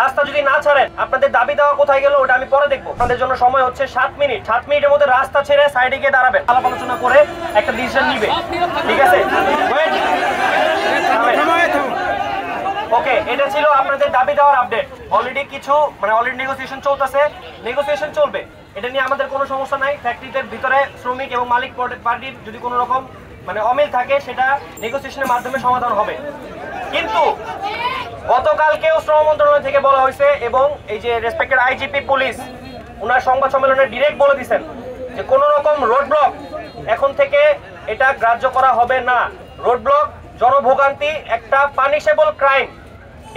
রাস্তা যদি না ছাড়েন আপনাদের দাবি দেওয়া কোথায় গেল ওটা আমি পরে দেখবো। আপনাদের জন্য সময় হচ্ছে 7 মিনিট। 7 মিনিটের মধ্যে রাস্তা ছেড়ে সাইডে গিয়ে দাঁড়াবেন, আলাপ আলোচনা করে একটা ডিসিশন নিবে, ঠিক আছে? ওকে, এটা ছিল আপনাদের দাবি দেওয়ার আপডেট। অলরেডি অলরেডি নেগোসিয়েশন চলতেছে, নেগোসিয়েশন চলবে, এটা নিয়ে আমাদের কোনো সমস্যা নাই। ফ্যাক্টরিতে ভিতরে শ্রমিক এবং মালিক পার্টির যদি কোনো রকম অমিল থাকে সেটা নেগোসিয়েশনের মাধ্যমে সমাধান হবে। কিন্তু গতকালকেও শ্রম মন্ত্রণালয় থেকে বলা হয়েছে এবং এই যে রেসপেক্টেড আইজিপি পুলিশ ওনার সংবাদ সম্মেলনে ডিরেক্ট বলে দিয়েছেন যে কোনো রকম রোড ব্লক এখন থেকে এটা গ্রাহ্য করা হবে না। রোড ব্লক জনভোগান্তি একটা পানিশেবল ক্রাইম,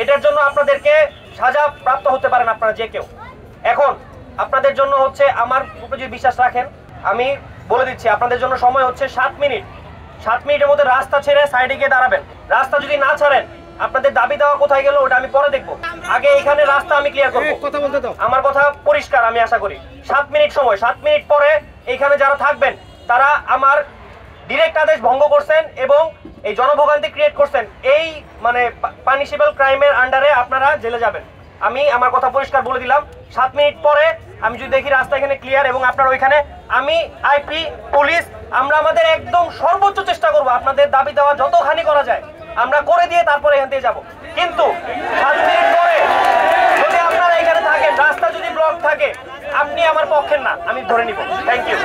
এটার জন্য আপনাদেরকে সাজা প্রাপ্ত হতে পারেন আপনারা যে কেউ। এখন আপনাদের জন্য হচ্ছে, আমার উপরে যদি বিশ্বাস রাখেন, আমি বলে দিচ্ছি আপনাদের জন্য সময় হচ্ছে 7 মিনিট। 7 মিনিটের মধ্যে রাস্তা ছেড়ে সাইডে গিয়ে দাঁড়াবেন। রাস্তা যদি না ছাড়েন আপনাদের দাবি দেওয়া কোথায় গেল ওটা আমি পরে দেখবো। আগে এখানে রাস্তা আমি ক্লিয়ার করবো। আমার কথা পরিষ্কার, আমি আশা করি 7 মিনিট সময়। 7 মিনিট পরে এখানে যারা থাকবেন তারা আমার ডিরেক্ট আদেশ ভঙ্গ করছেন এবং এই জনভোগান্তি ক্রিয়েট করছেন, এই পানিশেবল ক্রাইমের আন্ডারে আপনারা জেলে যাবেন। আমি আমার কথা পরিষ্কার বলে দিলাম। 7 মিনিট পরে আমি যদি দেখি রাস্তা এখানে ক্লিয়ার এবং আপনার ওইখানে, আমি আইপি পুলিশ আমরা আমাদের একদম সর্বোচ্চ চেষ্টা করব আপনাদের দাবি দেওয়া যতখানি করা যায় আমরা করে দিয়ে তারপরে এখান থেকে যাবো। কিন্তু 7 মিনিট পরে যদি আপনারা এখানে থাকেন, রাস্তা যদি ব্লক থাকে, আপনি আমার পক্ষের না, আমি ধরে নিব। Thank you.